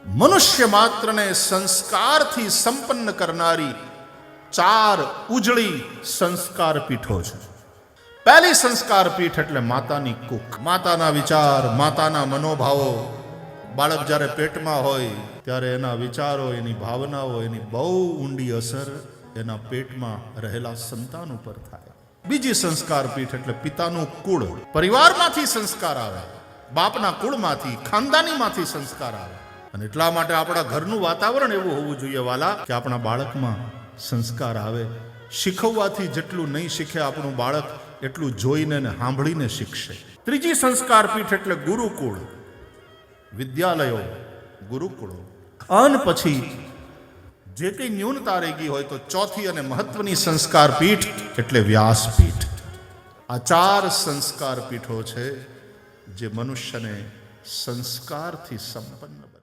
મનુષ્ય માત્રને સંસ્કારથી સંપન્ન કરનારી ચાર ઉજળી સંસ્કાર પીઠો છે. પહેલી સંસ્કાર પીઠ એટલે માતાની કુખ. માતાના વિચાર, માતાના મનોભાવો, બાળક જ્યારે પેટમાં હોય ત્યારે એના વિચારો, એની ભાવનાઓ, એની બહુ ઊંડી અસર એના પેટમાં રહેલા સંતાન ઉપર થાય. બીજી સંસ્કાર પીઠ એટલે પિતાનું કુળ. પરિવારમાંથી સંસ્કાર આવે, બાપના કુળમાંથી, ખાનદાનીમાંથી સંસ્કાર આવે. અને એટલા માટે આપણા ઘરનું વાતાવરણ એવું હોવું જોઈએ વાલા કે આપણા બાળકમાં સંસ્કાર આવે. શીખવવાથી જેટલું નહીં શીખે આપણું બાળક, એટલું જોઈને ને સાંભળીને શીખશે. ત્રીજી સંસ્કાર પીઠ એટલે ગુરુકુળ. વિદ્યાલયો, ગુરુકુળો. અને પછી જે કંઈ ન્યૂનતા રહી ગઈ હોય તો ચોથી અને મહત્વની સંસ્કાર પીઠ એટલે વ્યાસપીઠ. આ ચાર સંસ્કાર પીઠો છે જે મનુષ્યને સંસ્કારથી સંપન્ન